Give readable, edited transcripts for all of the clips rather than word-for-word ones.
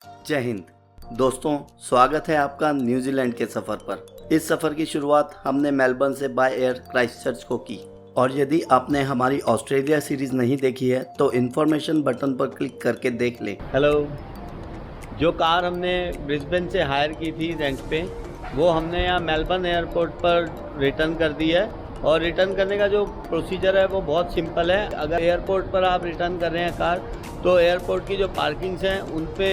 जय हिंद दोस्तों, स्वागत है आपका न्यूजीलैंड के सफ़र पर। इस सफ़र की शुरुआत हमने मेलबर्न से बाय एयर क्राइस्टचर्च को की और यदि आपने हमारी ऑस्ट्रेलिया सीरीज़ नहीं देखी है तो इन्फॉर्मेशन बटन पर क्लिक करके देख लें। हेलो, जो कार हमने ब्रिस्बेन से हायर की थी रेंट पे, वो हमने यहाँ मेलबर्न एयरपोर्ट पर रिटर्न कर दी है। और रिटर्न करने का जो प्रोसीजर है वो बहुत सिंपल है। अगर एयरपोर्ट पर आप रिटर्न कर रहे हैं कार, तो एयरपोर्ट की जो पार्किंग्स हैं उन पे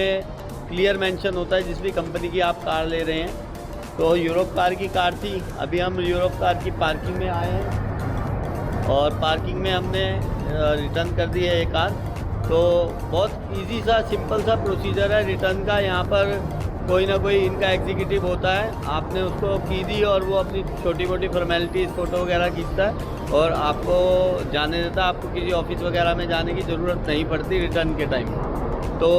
क्लियर मेंशन होता है जिस भी कंपनी की आप कार ले रहे हैं। तो यूरोप कार की कार थी, अभी हम यूरोप कार की पार्किंग में आए हैं और पार्किंग में हमने रिटर्न कर दी है ये कार। तो बहुत इजी सा सिंपल सा प्रोसीजर है रिटर्न का। यहाँ पर कोई ना कोई इनका एग्जीक्यूटिव होता है, आपने उसको की दी और वो अपनी छोटी मोटी फॉर्मेलिटीज़ फ़ोटो वगैरह खींचता है और आपको जाने देता है। आपको किसी ऑफिस वगैरह में जाने की ज़रूरत नहीं पड़ती रिटर्न के टाइम। तो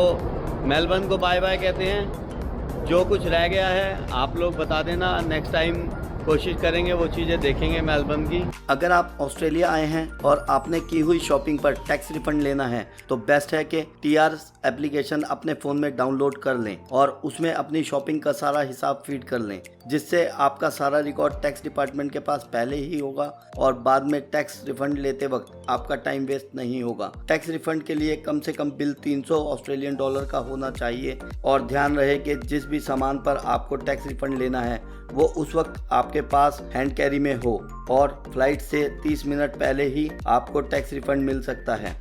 मेलबर्न को बाय बाय कहते हैं। जो कुछ रह गया है आप लोग बता देना, नेक्स्ट टाइम कोशिश करेंगे वो चीज़ें देखेंगे मेलबर्न की। अगर आप ऑस्ट्रेलिया आए हैं और आपने की हुई शॉपिंग पर टैक्स रिफंड लेना है तो बेस्ट है कि TR एप्लीकेशन अपने फ़ोन में डाउनलोड कर लें और उसमें अपनी शॉपिंग का सारा हिसाब फीड कर लें, जिससे आपका सारा रिकॉर्ड टैक्स डिपार्टमेंट के पास पहले ही होगा और बाद में टैक्स रिफंड लेते वक्त आपका टाइम वेस्ट नहीं होगा। टैक्स रिफंड के लिए कम से कम बिल 300 ऑस्ट्रेलियन डॉलर का होना चाहिए और ध्यान रहे कि जिस भी सामान पर आपको टैक्स रिफंड लेना है वो उस वक्त आपके पास हैंड कैरी में हो और फ्लाइट से 30 मिनट पहले ही आपको टैक्स रिफंड मिल सकता है।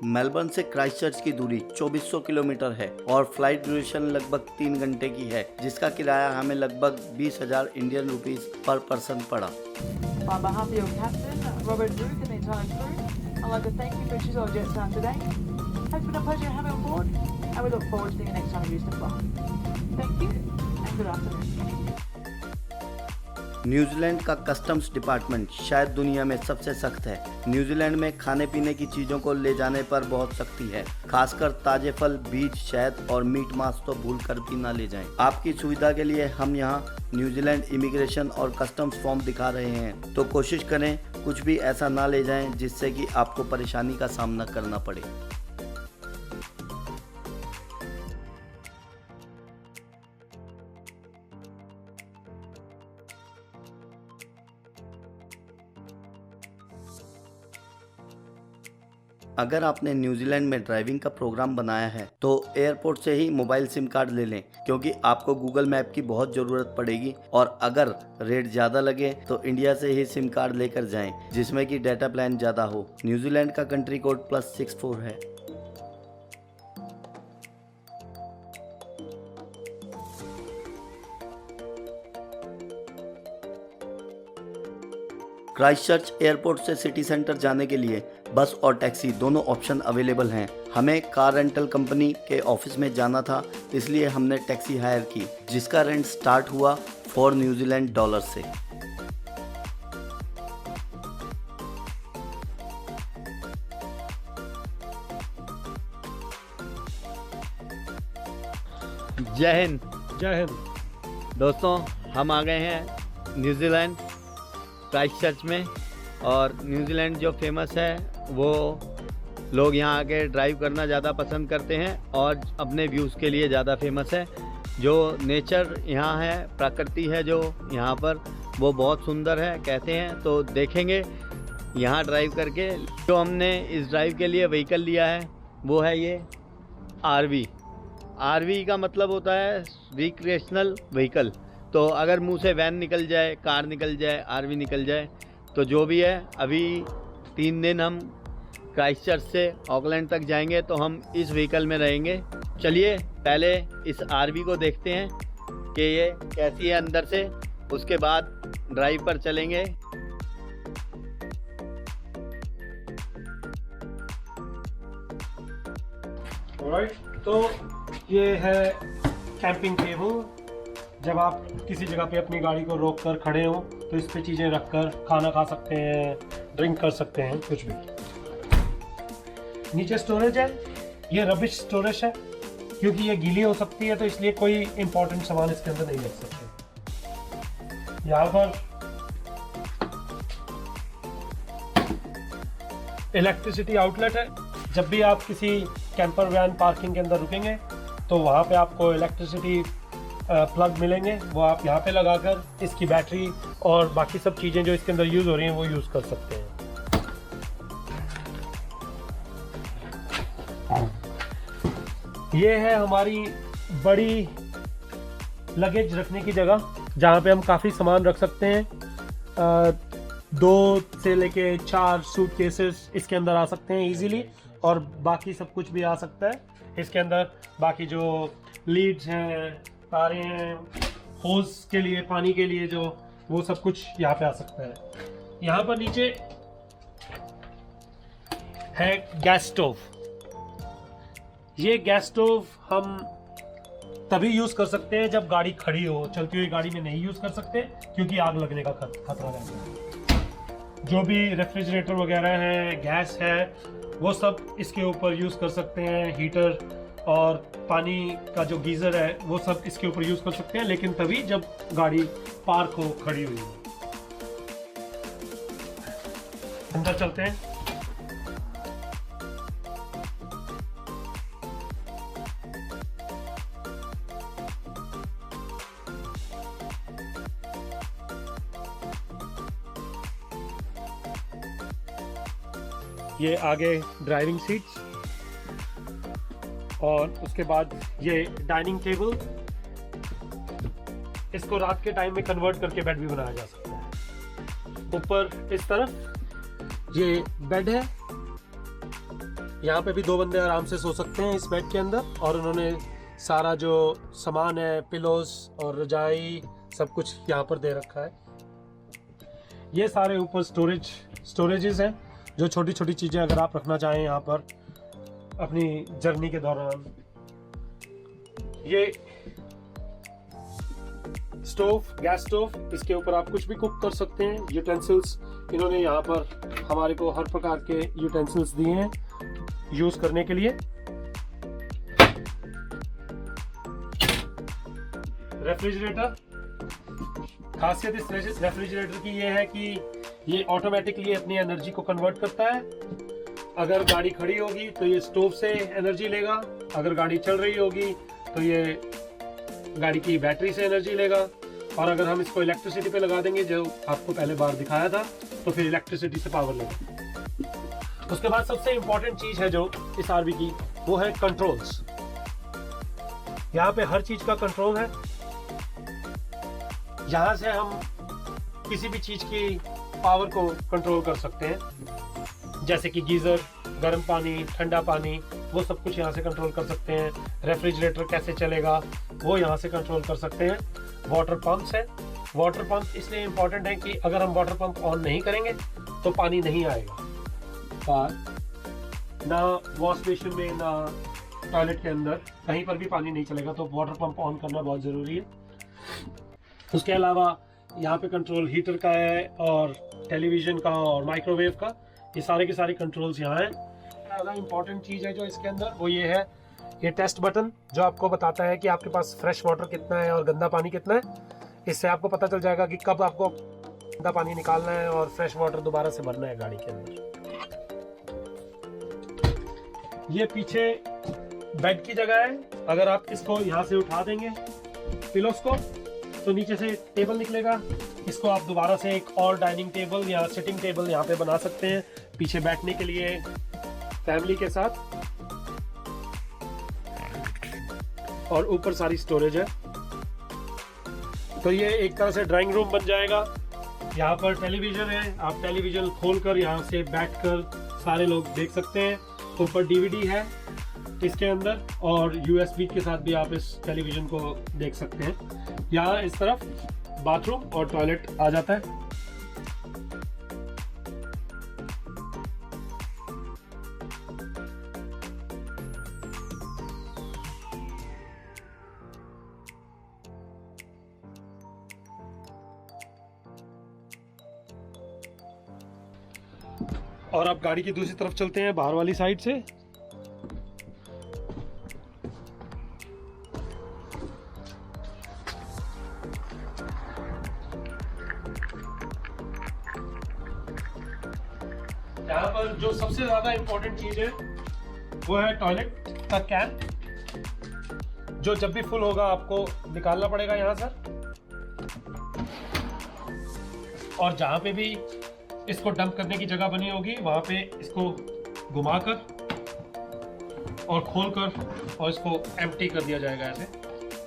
मेलबर्न से क्राइस्टचर्च की दूरी 2400 किलोमीटर है और फ्लाइट ड्यूरेशन लगभग 3 घंटे की है, जिसका किराया हमें लगभग 20,000 इंडियन रुपीस पर पर्सन पड़ा। On behalf of your captain, Robert Luke, and the entire crew, I'd like to thank you for choosing our Jetstar today. It's been a pleasure having you on board, and we look forward to seeing you next time you use the fly. Thank you, and good afternoon. New Zealand का customs department शायद दुनिया में सबसे सख्त है। New Zealand में खाने पीने की चीज़ों को ले जाने पर बहुत सख्ती है, खासकर ताजे फल, बीज, शहद और मीट मांस तो भूल कर भी ना ले जाएं। आपकी सुविधा के लिए हम यहाँ न्यूजीलैंड इमिग्रेशन और कस्टम्स फॉर्म दिखा रहे हैं, तो कोशिश करें कुछ भी ऐसा ना ले जाएं जिससे कि आपको परेशानी का सामना करना पड़े। अगर आपने न्यूजीलैंड में ड्राइविंग का प्रोग्राम बनाया है तो एयरपोर्ट से ही मोबाइल सिम कार्ड ले लें, क्योंकि आपको गूगल मैप की बहुत ज़रूरत पड़ेगी। और अगर रेट ज़्यादा लगे तो इंडिया से ही सिम कार्ड लेकर जाएं, जिसमें कि डाटा प्लान ज़्यादा हो। न्यूजीलैंड का कंट्री कोड +64 है। क्राइस्टचर्च एयरपोर्ट से सिटी सेंटर जाने के लिए बस और टैक्सी दोनों ऑप्शन अवेलेबल हैं। हमें कार रेंटल कंपनी के ऑफिस में जाना था, इसलिए हमने टैक्सी हायर की, जिसका रेंट स्टार्ट हुआ 4 न्यूजीलैंड डॉलर से। जय हिंद। जय हिंद दोस्तों, हम आ गए हैं न्यूजीलैंड क्राइस्टचर्च में। और न्यूजीलैंड जो फेमस है वो लोग यहाँ आके ड्राइव करना ज़्यादा पसंद करते हैं और अपने व्यूज़ के लिए ज़्यादा फेमस है। जो नेचर यहाँ है, प्रकृति है जो यहाँ पर, वो बहुत सुंदर है कहते हैं। तो देखेंगे यहाँ ड्राइव करके। जो हमने इस ड्राइव के लिए व्हीकल लिया है वो है ये RV का मतलब होता है रिक्रिएशनल व्हीकल। तो अगर मुंह से वैन निकल जाए, कार निकल जाए, RV निकल जाए, तो जो भी है, अभी 3 दिन हम क्राइस्टचर्च से ऑकलैंड तक जाएंगे तो हम इस व्हीकल में रहेंगे। चलिए पहले इस RV को देखते हैं कि ये कैसी है अंदर से, उसके बाद ड्राइव पर चलेंगे। ऑलराइट, तो ये है कैंपिंग टेबल। जब आप किसी जगह पे अपनी गाड़ी को रोक कर खड़े हो तो इस पे चीज़ें रख कर खाना खा सकते हैं, ड्रिंक कर सकते हैं, कुछ भी। नीचे स्टोरेज है, ये रबिश स्टोरेज है, क्योंकि ये गीली हो सकती है तो इसलिए कोई इंपॉर्टेंट सामान इसके अंदर नहीं रख सकते। यहाँ पर इलेक्ट्रिसिटी आउटलेट है। जब भी आप किसी कैंपर वैन पार्किंग के अंदर रुकेंगे तो वहाँ पे आपको इलेक्ट्रिसिटी प्लग मिलेंगे, वो आप यहाँ पे लगाकर इसकी बैटरी और बाकी सब चीज़ें जो इसके अंदर यूज़ हो रही हैं वो यूज़ कर सकते हैं। ये है हमारी बड़ी लगेज रखने की जगह जहाँ पे हम काफ़ी सामान रख सकते हैं। 2 से लेके 4 सूटकेसेस इसके अंदर आ सकते हैं इजीली, और बाकी सब कुछ भी आ सकता है इसके अंदर। बाकी जो लीड्स हैं, तारे हैं, होज के लिए, पानी के लिए जो, वो सब कुछ यहाँ पे आ सकता है। यहाँ पर नीचे है गैस स्टोव। ये गैस स्टोव हम तभी यूज कर सकते हैं जब गाड़ी खड़ी हो, चलती हुई गाड़ी में नहीं यूज कर सकते क्योंकि आग लगने का खतरा रहता है। जो भी रेफ्रिजरेटर वगैरह है, गैस है, वो सब इसके ऊपर यूज कर सकते हैं। हीटर और पानी का जो गीजर है वो सब इसके ऊपर यूज कर सकते हैं, लेकिन तभी जब गाड़ी पार्क हो, खड़ी हुई हो। अंदर चलते हैं। ये आगे ड्राइविंग सीट्स, और उसके बाद ये डाइनिंग टेबल। इसको रात के टाइम में कन्वर्ट करके बेड भी बनाया जा सकता है। ऊपर इस तरफ ये बेड है, यहाँ पे भी 2 बंदे आराम से सो सकते हैं इस बेड के अंदर, और उन्होंने सारा जो सामान है, पिलोस और रजाई, सब कुछ यहाँ पर दे रखा है। ये सारे ऊपर स्टोरेजेस हैं, जो छोटी छोटी चीज़ें अगर आप रखना चाहें यहाँ पर अपनी जर्नी के दौरान। ये स्टोव, गैस स्टोव, इसके ऊपर आप कुछ भी कुक कर सकते हैं। यूटेंसिल्स इन्होंने यहाँ पर हमारे को हर प्रकार के यूटेंसिल्स दिए हैं यूज करने के लिए। रेफ्रिजरेटर, खासियत इस रेफ्रिजरेटर की ये है कि ये ऑटोमेटिकली अपनी एनर्जी को कन्वर्ट करता है। अगर गाड़ी खड़ी होगी तो ये स्टोव से एनर्जी लेगा, अगर गाड़ी चल रही होगी तो ये गाड़ी की बैटरी से एनर्जी लेगा, और अगर हम इसको इलेक्ट्रिसिटी पे लगा देंगे, जो आपको पहले बार दिखाया था, तो फिर इलेक्ट्रिसिटी से पावर लेगा। उसके बाद सबसे इंपॉर्टेंट चीज है जो इस आरवी की, वो है कंट्रोल्स। यहाँ पे हर चीज का कंट्रोल है। यहाँ से हम किसी भी चीज की पावर को कंट्रोल कर सकते हैं, जैसे कि गीजर, गर्म पानी, ठंडा पानी, वो सब कुछ यहाँ से कंट्रोल कर सकते हैं। रेफ्रिजरेटर कैसे चलेगा वो यहाँ से कंट्रोल कर सकते हैं। वाटर पंप्स है। वाटर पंप इसलिए इम्पोर्टेंट है कि अगर हम वाटर पंप ऑन नहीं करेंगे तो पानी नहीं आएगा बाहर, ना वॉश बेसिन में, ना टॉयलेट के अंदर, कहीं पर भी पानी नहीं चलेगा। तो वाटर पंप ऑन करना बहुत ज़रूरी है। उसके अलावा यहाँ पे कंट्रोल हीटर का है, और टेलीविज़न का, और माइक्रोवेव का। ये सारे के सारे कंट्रोल्स यहाँ हैं। ज़्यादा इम्पॉर्टेंट चीज़ है जो इसके अंदर, वो ये है, ये टेस्ट बटन, जो आपको बताता है कि आपके पास फ्रेश वाटर कितना है और गंदा पानी कितना है। इससे आपको पता चल जाएगा कि कब आपको गंदा पानी निकालना है और फ्रेश वाटर दोबारा से भरना है गाड़ी के अंदर। ये पीछे बेड की जगह है। अगर आप इसको यहाँ से उठा देंगे पिलोस को, तो नीचे से टेबल निकलेगा। इसको आप दोबारा से एक और डाइनिंग टेबल या सिटिंग टेबल यहाँ पे बना सकते हैं, पीछे बैठने के लिए फैमिली के साथ। और ऊपर सारी स्टोरेज है। तो ये एक तरह से ड्राइंग रूम बन जाएगा। यहाँ पर टेलीविजन है, आप टेलीविजन खोलकर यहाँ से बैठकर सारे लोग देख सकते हैं। ऊपर डीवीडी है इसके अंदर, और यूएसबी के साथ भी आप इस टेलीविजन को देख सकते हैं। यहाँ इस तरफ बाथरूम और टॉयलेट आ जाता है। और अब गाड़ी की दूसरी तरफ चलते हैं, बाहर वाली साइड से। यहाँ पर जो सबसे ज़्यादा इम्पोर्टेंट चीज़ है वो है टॉयलेट का कैन, जो जब भी फुल होगा आपको निकालना पड़ेगा यहाँ से, और जहाँ पे भी इसको डंप करने की जगह बनी होगी वहाँ पे इसको घुमाकर और खोलकर और इसको एम्प्टी कर दिया जाएगा ऐसे,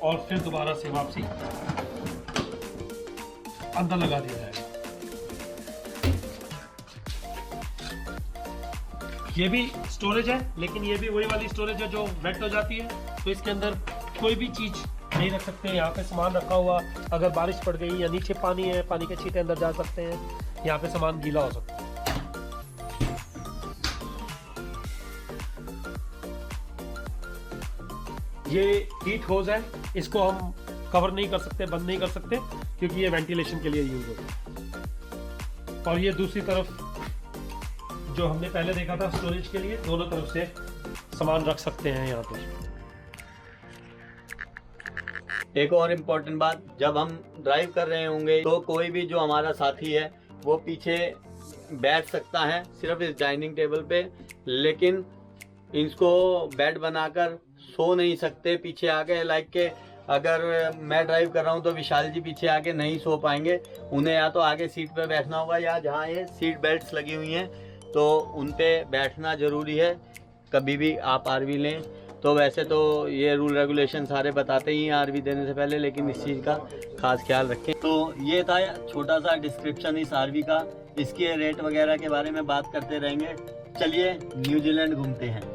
और फिर दोबारा से वापसी अंदर लगा दिया जाएगा। ये भी स्टोरेज है, लेकिन ये भी वही वाली स्टोरेज है जो वेट हो जाती है, तो इसके अंदर कोई भी चीज नहीं रख सकते। यहाँ पे सामान रखा हुआ, अगर बारिश पड़ गई या नीचे पानी है, पानी के छींटे अंदर जा सकते हैं, यहाँ पे सामान गीला हो सकता है। ये हीट होज है, इसको हम कवर नहीं कर सकते, बंद नहीं कर सकते, क्योंकि ये वेंटिलेशन के लिए यूज होता है। और ये दूसरी तरफ जो हमने पहले देखा था स्टोरेज के लिए, दोनों तरफ से सामान रख सकते हैं यहाँ पर। एक और इम्पोर्टेंट बात, जब हम ड्राइव कर रहे होंगे तो कोई भी जो हमारा साथी है वो पीछे बैठ सकता है सिर्फ इस डाइनिंग टेबल पे, लेकिन इसको बेड बनाकर सो नहीं सकते पीछे आके। लाइक के अगर मैं ड्राइव कर रहा हूँ तो विशाल जी पीछे आके नहीं सो पाएंगे, उन्हें या तो आगे सीट पे बैठना होगा या जहाँ ये सीट बेल्ट्स लगी हुई हैं तो उन पे बैठना ज़रूरी है कभी भी आप आरवी लें। तो वैसे तो ये रूल रेगुलेशन सारे बताते ही हैं आरवी देने से पहले, लेकिन इस चीज़ का खास ख्याल रखें। तो ये था छोटा सा डिस्क्रिप्शन इस आरवी का, इसके रेट वगैरह के बारे में बात करते रहेंगे। चलिए न्यूजीलैंड घूमते हैं।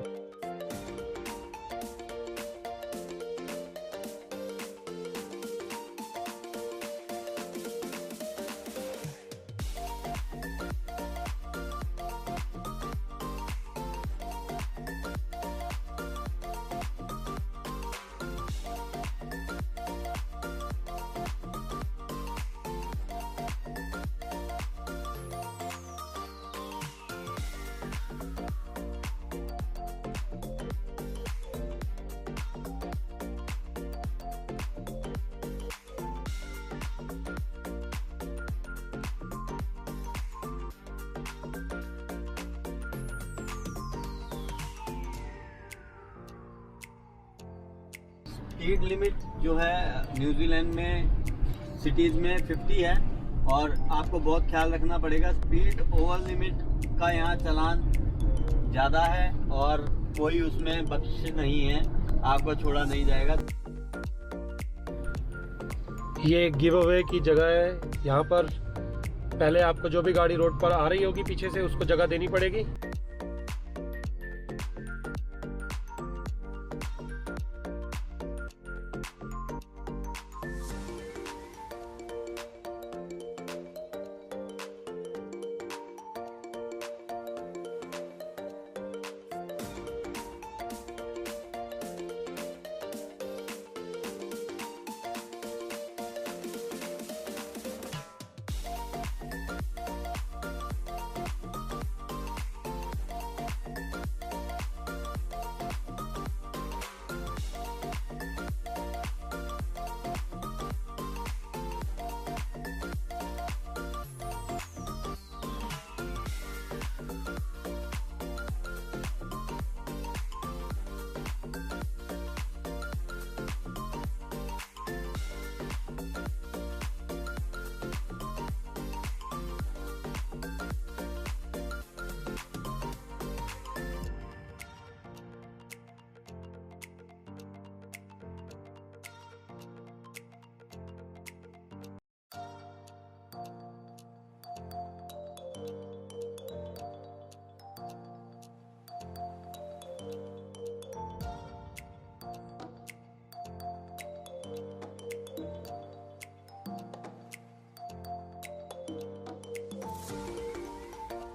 स्पीड लिमिट जो है न्यूजीलैंड में सिटीज़ में 50 है, और आपको बहुत ख्याल रखना पड़ेगा। स्पीड ओवर लिमिट का यहाँ चालान ज़्यादा है और कोई उसमें बख्शिश नहीं है, आपको छोड़ा नहीं जाएगा। ये गिव अवे की जगह है, यहाँ पर पहले आपको जो भी गाड़ी रोड पर आ रही होगी पीछे से उसको जगह देनी पड़ेगी।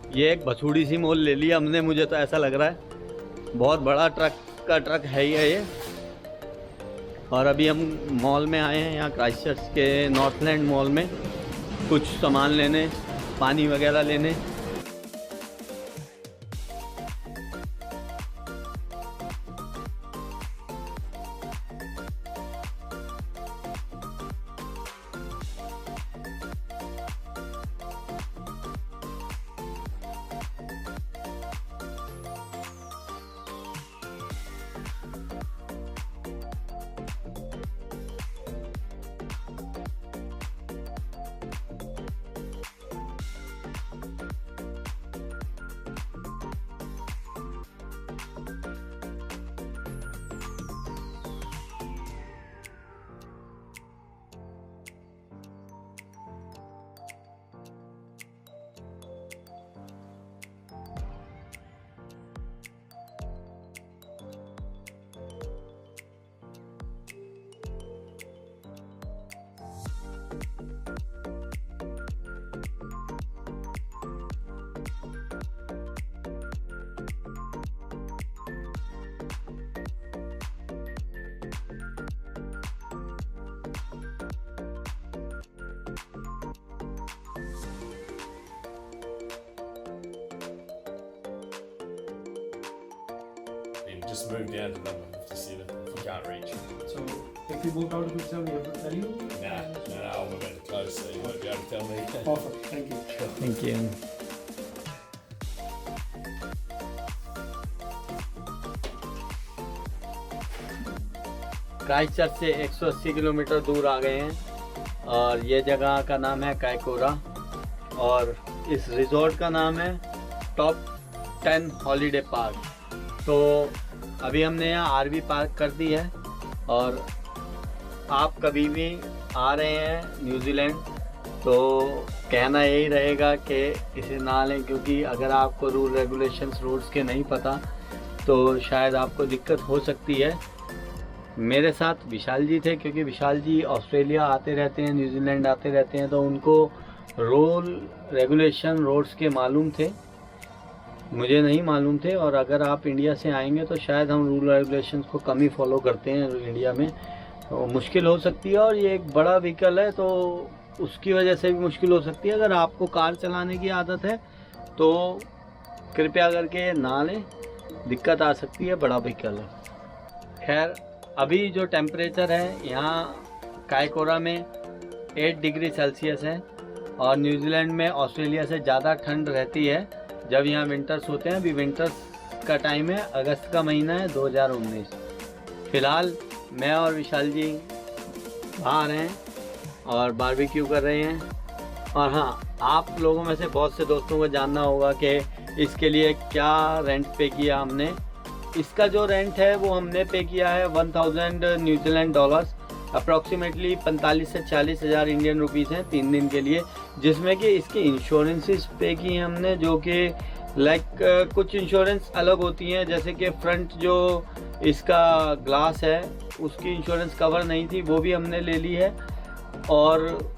ये एक बछूड़ी सी मोल ले लिया हमने, मुझे तो ऐसा लग रहा है बहुत बड़ा ट्रक है ये। और अभी हम मॉल में आए हैं, यहाँ क्राइस्टचर्च के नॉर्थलैंड मॉल में कुछ सामान लेने, पानी वगैरह लेने। just move down to number 57 if you can't reach. So if we book out of Quick Service, we have to tell you? No, I'm about to close, so you won't be able to tell me. Perfect, thank you. Thank you. Christchurch से 180 kilometre दूर आ गए हैं और ये जगह का नाम है कायकोरा और इस रिजॉर्ट का नाम है टॉप 10 हॉलीडे पार्क। तो अभी हमने यहाँ आरवी पार्क कर दी है और आप कभी भी आ रहे हैं न्यूजीलैंड तो कहना यही रहेगा कि इसे ना लें, क्योंकि अगर आपको रूल रेगुलेशंस रोड्स के नहीं पता तो शायद आपको दिक्कत हो सकती है। मेरे साथ विशाल जी थे, क्योंकि विशाल जी ऑस्ट्रेलिया आते रहते हैं, न्यूजीलैंड आते रहते हैं, तो उनको रूल रेगुलेशन रोड्स के मालूम थे, मुझे नहीं मालूम थे। और अगर आप इंडिया से आएंगे तो शायद हम रूल रेगुलेशंस को कम ही फॉलो करते हैं इंडिया में, तो मुश्किल हो सकती है। और ये एक बड़ा व्हीकल है तो उसकी वजह से भी मुश्किल हो सकती है। अगर आपको कार चलाने की आदत है तो कृपया करके ना लें, दिक्कत आ सकती है, बड़ा व्हीकल है। खैर अभी जो टेम्परेचर है यहाँ कायकोरा में 8 डिग्री सेल्सियस है और न्यूजीलैंड में ऑस्ट्रेलिया से ज़्यादा ठंड रहती है जब यहाँ विंटर्स होते हैं। अभी विंटर्स का टाइम है, अगस्त का महीना है 2019। फ़िलहाल मैं और विशाल जी बाहर हैं और बारबेक्यू कर रहे हैं। और हाँ, आप लोगों में से बहुत से दोस्तों को जानना होगा कि इसके लिए क्या रेंट पे किया हमने। इसका जो रेंट है वो हमने पे किया है 1000 न्यूजीलैंड डॉलर्स, अप्रॉक्सीमेटली 45 से 40 हज़ार इंडियन रुपीज़ हैं 3 दिन के लिए, जिसमें कि इसकी इंश्योरेंसेस पे की हैं हमने, जो कि लाइक कुछ इंश्योरेंस अलग होती हैं, जैसे कि फ्रंट जो इसका ग्लास है उसकी इंश्योरेंस कवर नहीं थी, वो भी हमने ले ली है। और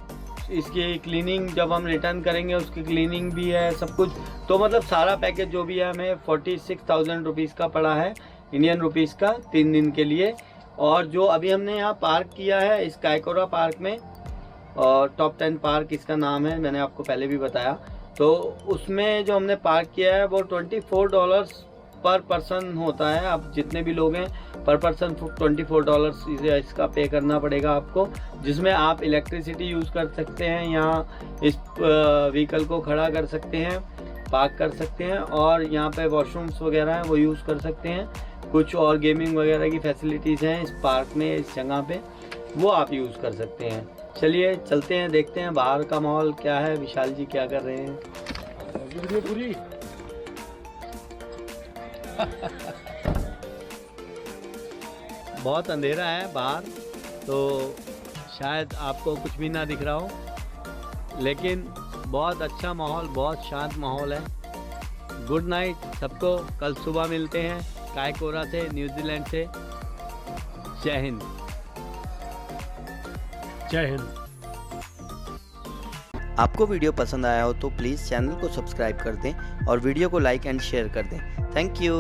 इसकी क्लीनिंग जब हम रिटर्न करेंगे उसकी क्लीनिंग भी है, सब कुछ। तो मतलब सारा पैकेज जो भी है हमें 46,000 रुपीज़ का पड़ा है, इंडियन रुपीज़ का 3 दिन के लिए। और जो अभी हमने यहाँ पार्क किया है इस कायकोरा पार्क में, और टॉप 10 पार्क इसका नाम है, मैंने आपको पहले भी बताया। तो उसमें जो हमने पार्क किया है वो $24 पर पर्सन होता है। आप जितने भी लोग हैं पर पर्सन $24 इसका पे करना पड़ेगा आपको, जिसमें आप इलेक्ट्रिसिटी यूज़ कर सकते हैं, यहाँ इस व्हीकल को खड़ा कर सकते हैं, पार्क कर सकते हैं, और यहाँ पे वॉशरूम्स वगैरह हैं वो यूज़ कर सकते हैं। कुछ और गेमिंग वगैरह की फैसिलिटीज़ हैं इस पार्क में, इस जगह पे, वो आप यूज़ कर सकते हैं। चलिए चलते हैं, देखते हैं बाहर का माहौल क्या है, विशाल जी क्या कर रहे हैं। पूरी बहुत अंधेरा है बाहर तो शायद आपको कुछ भी ना दिख रहा हो, लेकिन बहुत अच्छा माहौल, बहुत शांत माहौल है। गुड नाइट सबको, कल सुबह मिलते हैं कायकोरा से, न्यूजीलैंड से। जय हिंद। जय हिंद। आपको वीडियो पसंद आया हो तो प्लीज़ चैनल को सब्सक्राइब कर दें और वीडियो को लाइक एंड शेयर कर दें। Thank you.